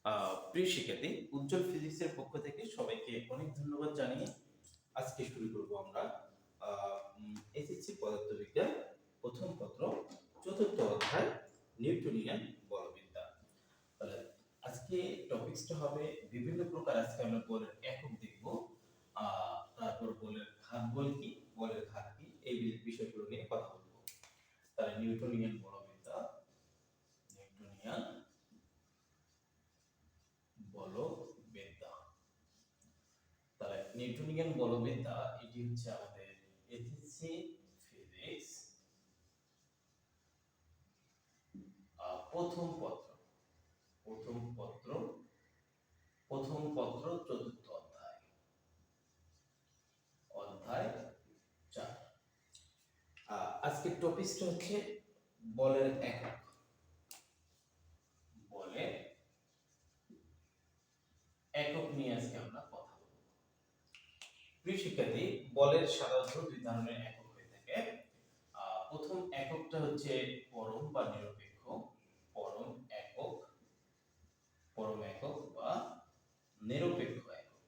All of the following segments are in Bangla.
প্রিয় শিক্ষার্থী, উজ্জ্বল ফিজিক্সের পক্ষ থেকে সবাইকে অনেক ধন্যবাদ জানিয়ে আজকে শুরু করব আমরা এসএসসি পদার্থবিজ্ঞান প্রথম পত্র চতুর্থ অধ্যায় নিউটনিয়ান বলবিদ্যা। তাহলে আজকে টপিকসটা হবে বিভিন্ন প্রকার। আজকে আমরা বলের একক দেখব, তারপর বলের ঘাত বল কি, বলের ঘাত কি, এই বিষয়গুলো নিয়ে কথা বলবো। তাহলে নিউটনিয়ান বলবিদ্যা, নিউটনিয়ান বলবিদ্যা। তাহলে নিউটনিয়ান বলবিদ্যা এটি হচ্ছে আমাদের এসএসসি ফিজিক্স প্রথম পত্র চতুর্থ অধ্যায়, অধ্যায় 4। আজকের টপিকটা হচ্ছে বলের একক। বলের একক নিয়ে আজকে আমরা কথা বলব। প্রিয় শিক্ষার্থী, বলের সাধারণত দুই ধরনের একক হয়ে থাকে। প্রথম এককটা হচ্ছে পরম বা নিরপেক্ষ। পরম একক বা নিরপেক্ষ একক।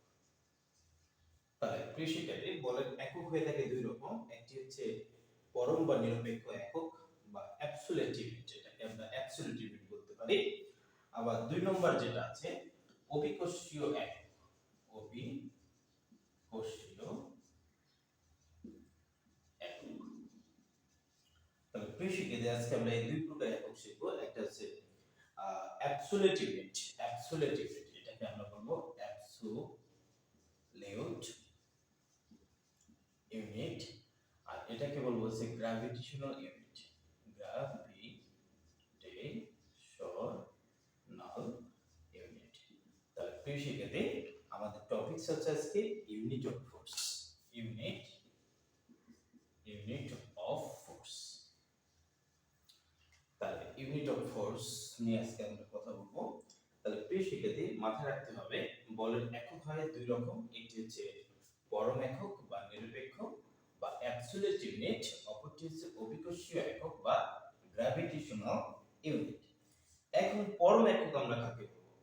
তাহলে প্রিয় শিক্ষার্থী, বলের একক হয়ে থাকে দুই রকম। একটি হচ্ছে পরম বা নিরপেক্ষ একক বা অ্যাবসোলিউট ইউনিট, যেটাকে আমরা অ্যাবসোলিউট ইউনিট বলতে পারি। আবার দুই নম্বর যেটা আছে অভিকর্ষীয় একক। অভিকর্ষীয় একক। তাহলে প্রিয় শিক্ষার্থী, আজকে আমরা এই দুই প্রকার একক শিখবো। একটা হচ্ছে অ্যাবসোলিউট ইউনিট। এটাকে আমরা বলবো অ্যাবসোলিউট ইউনিট। আর এটাকে বলবো হচ্ছে গ্র্যাভিটেশনাল ইউনিট। Gravitational unit. তাহলে প্রিয় শিক্ষার্থী, আমাদের টপিকস হচ্ছে আজকে unit of force. Unit of force. তাহলে ইউনিট অফ ফোর্স নিয়ে আজকে আমরা কথা বলবো। তাহলে প্রিয় শিক্ষার্থী, মাথায় রাখতে হবে বলের একক হয় দুই রকম। একটি হচ্ছে পরম একক বা নিরপেক্ষ বা অ্যাবসোলিউট ইউনিট, অপরটি হচ্ছে অভিকর্ষীয় একক বা গ্র্যাভিটেশনাল ইউনিট। এখন পরম একক আমরা কাকে বলবো?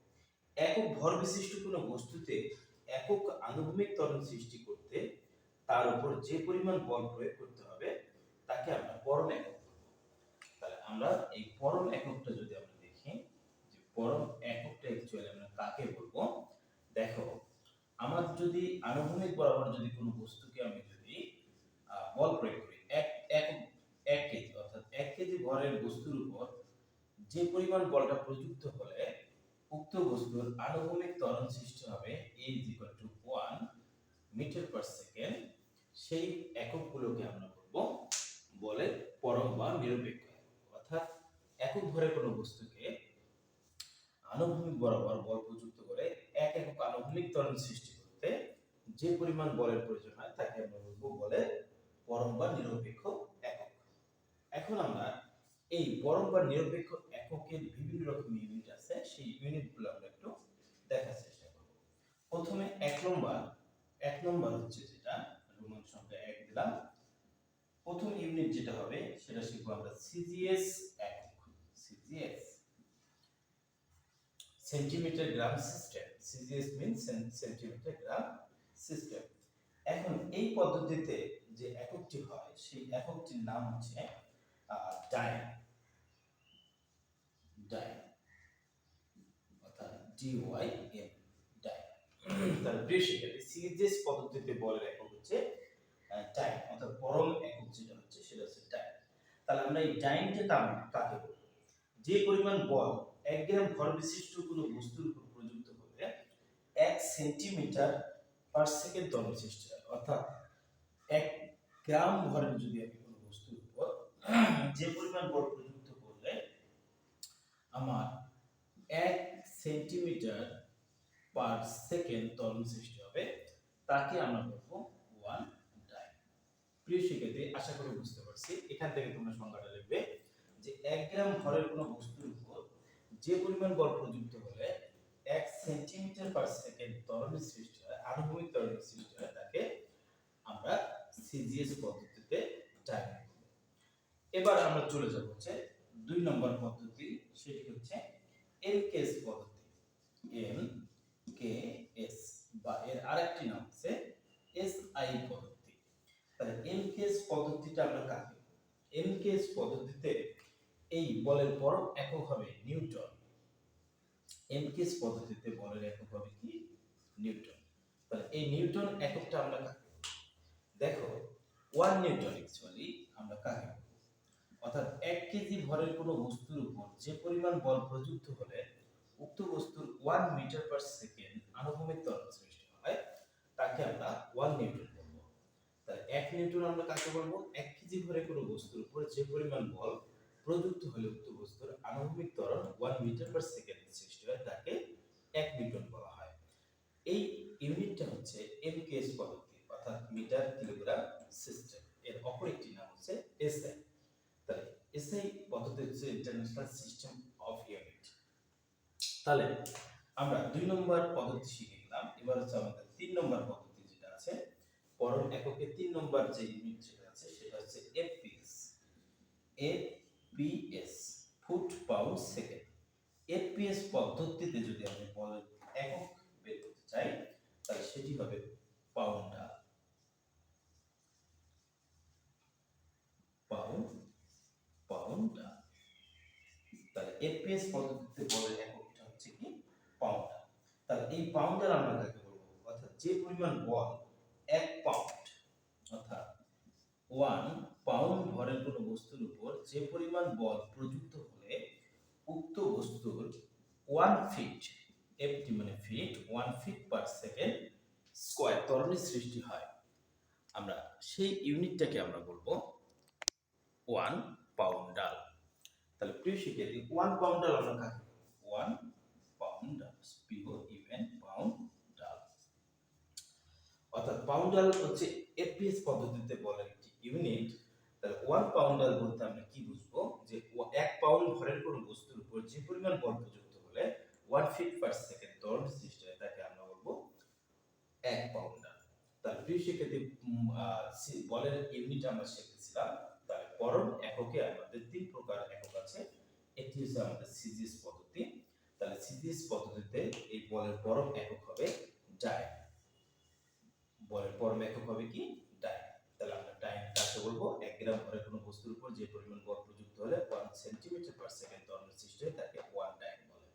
একক ভর বিশিষ্ট কোনো বস্তুতে একক আনুভূমিক ত্বরণ সৃষ্টি করতে তার উপর যে পরিমাণ বল প্রয়োগ করতে হবে তাকে আমরা পরম একক বলবো। তাহলে আমরা এই পরম এককটা যদি আমরা দেখি, যে পরম এককটা অ্যাকচুয়ালি আমরা কাকে বলবো, দেখো, আমার যদি আনুভূমিক বরাবর যদি কোনো বস্তুকে আমি যদি বল প্রয়োগ করি এক কেজি, অর্থাৎ 1 কেজি ভরের বস্তুর উপর যে পরিমাণ বলটা প্রযুক্ত হলে উক্ত বস্তুর আনুভূমিক ত্বরণ সৃষ্টি হবে a = 1 মিটার পার সেকেন্ড, সেই এককগুলোকে আমরা বলবো বলের পরম বা নিরপেক্ষ একক। অর্থাৎ একক ভরের কোনো বস্তুকে আনুভূমিক বরাবর বল প্রযুক্ত করে 1 একক আনুভূমিক ত্বরণ সৃষ্টি করতে যে পরিমাণ বলের প্রয়োজন হয় তাকে আমরা বলবো বলের পরম বা নিরপেক্ষ একক। এখন আমরা এই পরম বা নিরপেক্ষ এককের বিভিন্ন রকম ইউনিট আছে, সেই ইউনিটগুলো আমরা একটু দেখার চেষ্টা করব। প্রথমে এক নম্বর হচ্ছে যেটা রোমান সংখ্যা 1 দিলাম। প্রথম ইউনিট যেটা হবে সেটা শিখবো আমরা সিজিএস একক। সিজিএস, সেন্টিমিটার গ্রাম সিস্টেম। সিজিএস মিন্স সেন্টিমিটার গ্রাম সিস্টেম। এখন এই পদ্ধতিতে যে এককটি হয় সেই এককটির নাম হচ্ছে dyne, অর্থাৎ DYN, dyne। তাহলে প্রিয় শিক্ষার্থী, সিজিএস পদ্ধতিতে বলের একক হচ্ছে dyne, অর্থাৎ পরম একক যেটা হচ্ছে সেটা হচ্ছে dyne। তাহলে আমরা এই dyneটা কাকে বলবো? যে পরিমাণ বল 1 গ্রাম ভর বিশিষ্ট কোনো বস্তুর উপর প্রযুক্ত হলে 1 সেন্টিমিটার পার সেকেন্ড ত্বরণ সৃষ্টি হয়। অর্থাৎ 1 গ্রাম ভরের যদি আমি কোনো বস্তুর উপর যে পরিমাণ বল প্রযুক্ত করলে আমার 1 সেন্টিমিটার পার সেকেন্ড ত্বরণ সৃষ্টি হবে, তাকে আমরা বলবো 1 dyne। প্রিয় শিক্ষার্থী, আশা করি বুঝতে পারছি। এখান থেকে তোমরা সংজ্ঞাটা লিখবে যে 1 গ্রাম ভরের কোনো বস্তুর উপর যে পরিমাণ বল প্রযুক্ত হলে 1 সেন্টিমিটার পার সেকেন্ড ত্বরণের সৃষ্টি হয়, আনুভূমিক ত্বরণের সৃষ্টি হয়, তাকে আমরা সিজিএস পদ্ধতিতে dyne বলবো। এবার আমরা চলে যাব হচ্ছে 2 নম্বর পদ্ধতি, সেটি হচ্ছে এলকেএস পদ্ধতি। এম কে এস, বা এর আরেকটি নাম হচ্ছে এস আই পদ্ধতি। তাহলে এম কে এস পদ্ধতিটা আমরা কাকে, এম কে এস পদ্ধতিতে এই বলের পরম একক হবে নিউটন। এম কে এস পদ্ধতিতে বলের একক হবে কি, নিউটন। তাহলে এই নিউটন এককটা আমরা কাকে, দেখো 1 নিউটন অ্যাকচুয়ালি আমরা কাকে বলবো? অর্থাৎ 1 কেজি ভরের কোনো বস্তুর উপর যে পরিমাণ বল প্রযুক্ত হলে উক্ত বস্তুর 1 মিটার পার সেকেন্ড আনুভূমিক ত্বরণ সৃষ্টি হয়, তাকে আমরা 1 নিউটন বলবো। তাহলে 1 নিউটন আমরা কাকে বলবো? 1 কেজি ভরের কোনো বস্তুর উপর যে পরিমাণ বল প্রযুক্ত হলে উক্ত বস্তুর আনুভূমিক ত্বরণ 1 মিটার পার সেকেন্ড সৃষ্টি হয়, তাকে 1 নিউটন বলা হয়। এই ইউনিটটা হচ্ছে এমকেএস পদ্ধতি, অর্থাৎ মিটার কিলোগ্রাম সিস্টেম। এর অপর একটি নাম হচ্ছে এসআই। তাহলে এসআই পদ্ধতি হচ্ছে ইন্টারন্যাশনাল সিস্টেম অফ ইউনিট। তাহলে আমরা 2 নম্বর পদ্ধতি শিখে গেলাম। এবার হচ্ছে আমাদের 3 নম্বর পদ্ধতি যেটা আছে, পরম এককে 3 নম্বর যে ইউনিট যেটা আছে সেটা হচ্ছে FPS. FPS foot pound second. FPS পদ্ধতিতে যদি আমি বলের একক বের করতে চাই, তাহলে সেটি হবে পাউন্ডা, পাউন্ডা। তাহলে এফপিএস পদ্ধতিতে বলের এককটা হচ্ছে কি, পাউন্ডা। তাহলে এই পাউন্ডার আমরা কাকে বলবো? অর্থাৎ যে পরিমাণ বল 1 পাউন্ড, অর্থাৎ 1 পাউন্ড ভরের কোনো বস্তুর উপর যে পরিমাণ বল প্রযুক্ত হলে উক্ত বস্তুর 1 ফিট, এফটি মানে feet, 1 feet per second square ত্বরণের সৃষ্টি হয়, আমরা সেই ইউনিটটাকে আমরা বলবো 1 পাউন্ডাল। তাহলে প্রিয় শিক্ষার্থী, 1 পাউন্ডাল আমরা কাকে বলবো? 1 পাউন্ডাল, পিও ইউএন পাউন্ডাল। অর্থাৎ পাউন্ডাল হচ্ছে এফপিএস পদ্ধতিতে বলার একটি ইউনিট। তাহলে 1 পাউন্ডাল বলতে আমরা কি বুঝবো? যে 1 পাউন্ড ভরের কোনো বস্তুর উপর যে পরিমাণ বল প্রযুক্ত হলে 1 ফিট পার সেকেন্ড ত্বরণ সৃষ্টি হয়, তাকে আমরা বলবো 1 পাউন্ডাল। তাহলে প্রিয় শিক্ষার্থী, বলের ইউনিট আমরা শিখেছিলাম। তাহলে পরম এককে আমাদের 3 প্রকার একক আছে। এটি হচ্ছে আমাদের সিজিএস পদ্ধতি। তাহলে সিজিএস পদ্ধতিতে এই বলের পরম একক হবে ডাইন। বলের পরম একক হবে কি, ডাইন। তাহলে আমরা ডাইন কাকে বলবো? 1 গ্রাম ভরের কোনো বস্তুর উপর যে পরিমাণ বল প্রযুক্ত হলে 1 সেন্টিমিটার পার সেকেন্ড ত্বরণের সৃষ্টি হয়, তাকে 1 ডাইন বলে।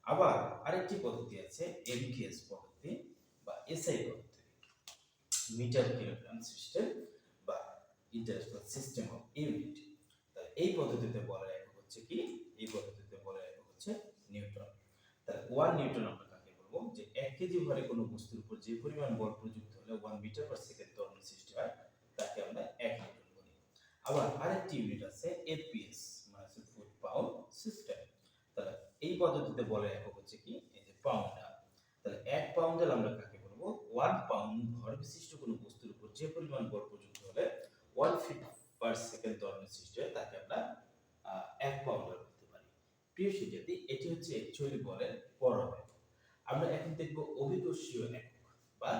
আবার আরেকটি পদ্ধতি আছে এমকেএস পদ্ধতি বা এসআই পদ্ধতি, মিটার কিলোগ্রাম সিস্টেম বা ইন্টারন্যাশনাল সিস্টেম অফ ইউনিট। তাহলে এই পদ্ধতিতে বলের একক হচ্ছে কি, এই পদ্ধতিতে বলের একক হচ্ছে নিউটন। তাহলে 1 নিউটন আমরা কাকে বলবো? যে 1 কেজি ভরে কোনো বস্তুর উপর যে পরিমাণ বল প্রযুক্ত হলে 1 মিটার পার সেকেন্ড ত্বরণের সৃষ্টি হয়, তাকে আমরা 1 নিউটন বলি। আবার আরেকটি ইউনিট আছে এফপিএস, মানে হচ্ছে ফুট পাউন্ড সিস্টেম। তাহলে এই পদ্ধতিতে বলের একক হচ্ছে কি, এই যে পাউন্ডাল। তাহলে 1 পাউন্ডাল আমরা কাকে বলবো? 1 পাউন্ড ভর বিশিষ্ট কোনো বস্তুর উপর যে পরিমাণ বল প্রযুক্ত হলে 1 ফিট পার সেকেন্ড ত্বরণের সৃষ্টি হয়, তাকে আমরা 1 পাউন্ডাল বলতে পারি। প্রিয় শিক্ষার্থী, এটি হচ্ছে অ্যাকচুয়ালি বলের পরম একক। আমরা এখন দেখব অভিকর্ষীয় একক বা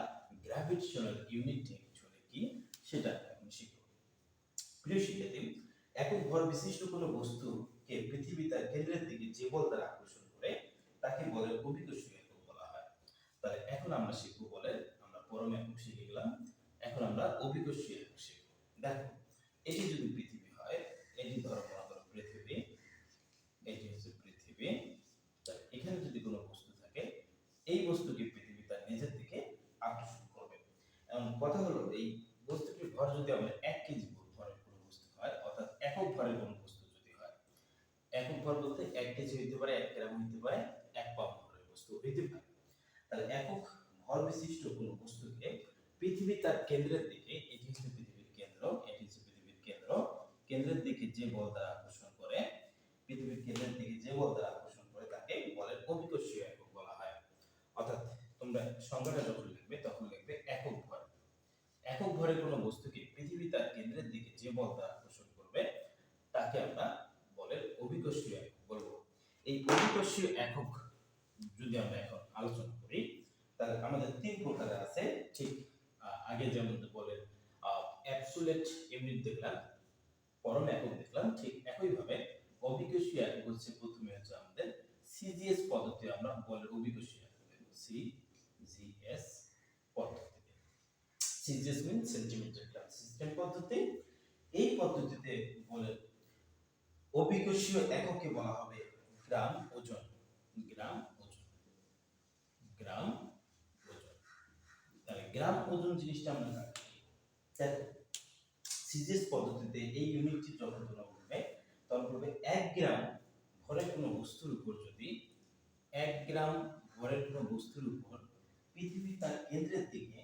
গ্র্যাভিটেশনাল ইউনিট অ্যাকচুয়ালি কি, সেটা এখন শিখব। প্রিয় শিক্ষার্থী, একক ভর বিশিষ্ট কোনো বস্তুকে পৃথিবী তার কেন্দ্রের দিকে যে বল দ্বারা আকর্ষণ করে, তাকে বলের অভিকর্ষীয় একক বলা হয়। তাহলে এখন আমরা শিখব বলের, আমরা পরম একক শিখে গেলাম, এখন আমরা অভিকর্ষীয় একক শিখব। দেখো, এটি যদি পৃথিবী হয়, এটি ধরো মনে করো পৃথিবী, এটি হচ্ছে পৃথিবী। তাহলে এখানে যদি কোনো বস্তু থাকে, এই বস্তুকে পৃথিবী তার নিজের দিকে আকর্ষণ করবে। এখন কথা হলো, এই বস্তুটির ভর যদি আমরা 1 কেজি ভরের কোনো বস্তু হয়, অর্থাৎ একক ভরের কোনো বস্তু যদি হয়, একক ভর বলতে 1 কেজি হইতে পারে, 1 গ্রাম হইতে পারে, 1 পাউন্ড ভরের বস্তু হইতে পারে। তাহলে একক ভর বিশিষ্ট কোনো বস্তুকে পৃথিবী তার কেন্দ্রের দিকে, এটি হচ্ছে পৃথিবীর কেন্দ্র, এটি হচ্ছে পৃথিবীর কেন্দ্র, কেন্দ্রের দিকে যে বল দ্বারা আকর্ষণ করে, পৃথিবীর কেন্দ্রের দিকে যে বল দ্বারা আকর্ষণ করে, তাকে বলের অভিকর্ষীয় একক বলা হয়। অর্থাৎ তোমরা সংখ্যাটা যখন লিখবে তখন লিখবে একক ভর। একক ভরের কোনো বস্তুকে পৃথিবী তার কেন্দ্রের দিকে যে বল দ্বারা আকর্ষণ করবে, তাকে আমরা বলের অভিকর্ষীয় একক বলবো। এই অভিকর্ষীয় একক যদি আমরা এখন আলোচনা করি, তাহলে আমাদের 3 প্রকারের আছে। ঠিক আগে যেমন বলের অ্যাবসোলিউট ইউনিট দেখলাম, পরম একক দেখলাম, ঠিক একইভাবে অভিকর্ষীয় একক হচ্ছে প্রথমে হচ্ছে আমাদের সিজিএস পদ্ধতি আমরা বলের অভিকর্ষীয় সিজিএস পদ্ধতি। সিজিএস মিন সেন্টিমিটার গ্রাম সিস্টেম পদ্ধতি। এই পদ্ধতিতে বলের অভিকর্ষীয় এককে বলা হবে গ্রাম ওজন। গ্রাম ওজন, গ্রাম ওজন। তাহলে গ্রাম ওজন জিনিসটা আমরা জানি। সিজিএস পদ্ধতিতে এই ইউনিটটি যখন তোলা হবে তখন বলবে 1 গ্রাম ভরের কোনো বস্তুর উপর যদি 1 গ্রাম ভরের কোনো বস্তুর উপর পৃথিবী তার কেন্দ্রের দিকে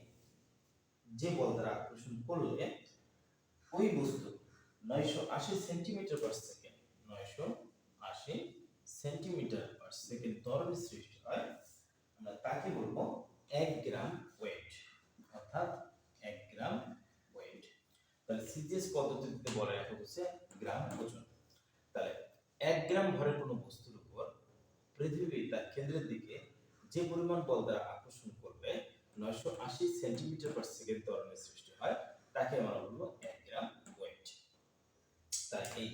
যে বল দ্বারা আকর্ষণ করলে ওই বস্তু 980 centimetre per second 980 centimetre per second ত্বরণের সৃষ্টি হয়, আমরা তাকে বলবো 1 গ্রাম ওয়েট, অর্থাৎ 1 গ্রাম ওয়েট। তাহলে সিজিএস পদ্ধতিতে বলে রাখা হচ্ছে গ্রাম ওজন। তাহলে 1 গ্রাম ভরের কোনো বস্তুর উপর পৃথিবী তার কেন্দ্রের দিকে যে পরিমাণ বল দ্বারা আকর্ষণ করবে 980 সেন্টিমিটার পার সেকেন্ড ত্বরণের সৃষ্টি হয়, তাকে আমরা বলবো 1 গ্রাম ওয়েট। তাই এই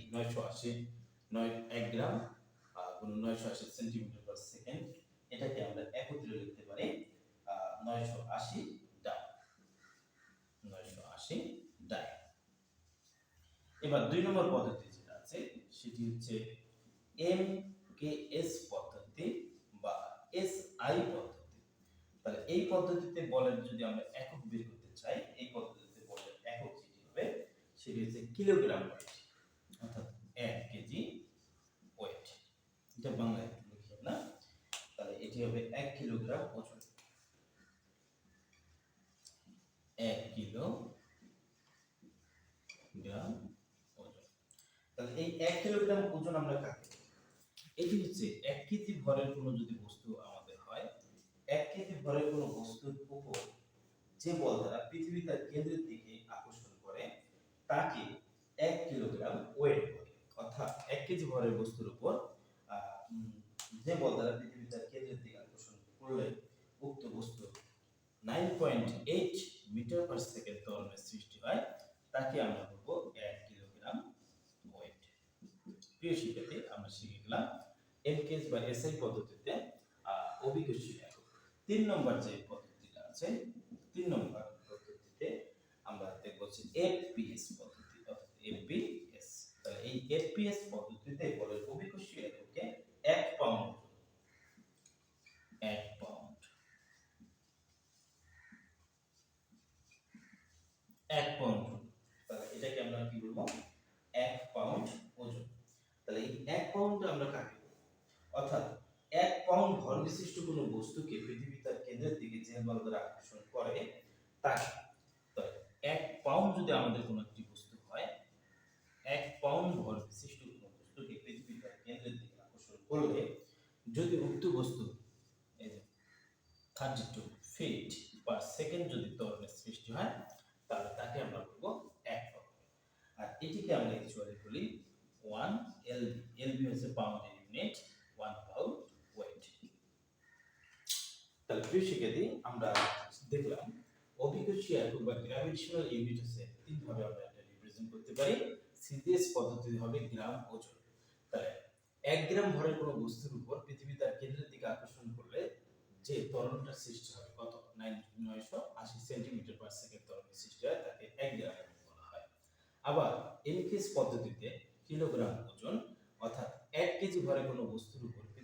1 গ্রাম গুণ 980 সেন্টিমিটার পার সেকেন্ড এটাকে আমরা একত্রে লিখতে পারি 980 ডাইন। 980 ডাইন। এবার 2 নম্বর পদ্ধতি যেটা আছে সেটি হচ্ছে এমকেএস পদ্ধতি বা এসআই পদ্ধতি। তাহলে এই পদ্ধতিতে বলের যদি আমরা একক বের করতে চাই, এই পদ্ধতিতে বলের একক যেটি হবে সেটি হচ্ছে কিলোগ্রাম ওয়েট, অর্থাৎ 1 কেজি ওয়েট। এটা বাংলায় লিখি না, তাহলে এটি হবে 1 কিলোগ্রাম ওজন। 1 কিলোগ্রাম ওজন। তাহলে এই 1 কিলোগ্রাম ওজন আমরা কাকে বলি? এটি হচ্ছে 1 কেজি ভরের কোনো যদি বস্তু আমাদের হয়, 1 কেজি ভরের কোনো বস্তুর উপর যে বল দ্বারা পৃথিবী তার কেন্দ্রের দিকে আকর্ষণ করে তাকে 1 কিলোগ্রাম ওয়েট বলে। অর্থাৎ 1 কেজি ভরের বস্তুর উপর যে বল দ্বারা পৃথিবী তার কেন্দ্রের দিকে আকর্ষণ করলে উক্ত বস্তু 9.8 মিটার পার সেকেন্ড ত্বরণের সৃষ্টি হয়, তাকে আমরা বলবো 1 কিলোগ্রাম ওয়েট। প্রিয় শিক্ষার্থী, আমরা শিখে গেলাম এমকেএস বা এসআই পদ্ধতিতে অভিকর্ষীয় একক। 3 নম্বর যে পদ্ধতিটা আছে, 3 নম্বর পদ্ধতিতে আমরা দেখব হচ্ছে এফপিএস পদ্ধতি, অর্থাৎ এফপিএস। তাহলে এই এফপিএস পদ্ধতিতে বলের অভিকর্ষীয় এককে 1 পাউন্ড। 1 pound, 1 pound. তাহলে এটাকে আমরা কি বলবো? 1 পাউন্ড ওজন। তাহলে এই 1 পাউন্ড আমরা কাকে বলবো? অর্থাৎ 1 পাউন্ড ভর বিশিষ্ট কোনো বস্তুকে পৃথিবী তার কেন্দ্রের দিকে যে বল দ্বারা আকর্ষণ করে তাকে। তো 1 পাউন্ড যদি আমাদের কোনো একটি বস্তু হয়, 1 পাউন্ড ভর বিশিষ্ট কোনো বস্তুকে পৃথিবী তার কেন্দ্রের দিকে আকর্ষণ করলে যদি উক্ত বস্তু এই যে 32 ফিট পার সেকেন্ড যদি ত্বরণের সৃষ্টি হয়, তাহলে তাকে আমরা বলবো 1 পাউন্ড। আর এটিকে আমরা অ্যাকচুয়ালি বলি 1 এলবি। এলবি হচ্ছে পাউন্ডের ইউনিট, 1 পাউন্ড ওয়েট। তাহলে প্রিয় শিক্ষার্থী, আমরা দেখলাম অভিকর্ষীয় একক বা গ্র্যাভিটেশনাল ইউনিট হচ্ছে 3 ভাবে আমরা এটা রিপ্রেজেন্ট করতে পারি। সিজিএস পদ্ধতি হবে গ্রাম ওজন। তাহলে 1 গ্রাম ভরের কোনো বস্তুর উপর পৃথিবী তার কেন্দ্রের দিকে আকর্ষণ করলে যে ত্বরণটা সৃষ্টি হবে কত? 980 সেন্টিমিটার পার সেকেন্ড ত্বরণের সৃষ্টি হয়, তাকে 1 গ্রাম বলা হয়। আবার এমকেএস পদ্ধতিতে কিলোগ্রাম ওজন, অর্থাৎ 1 কেজি ভরের কোনো বস্তুর উপর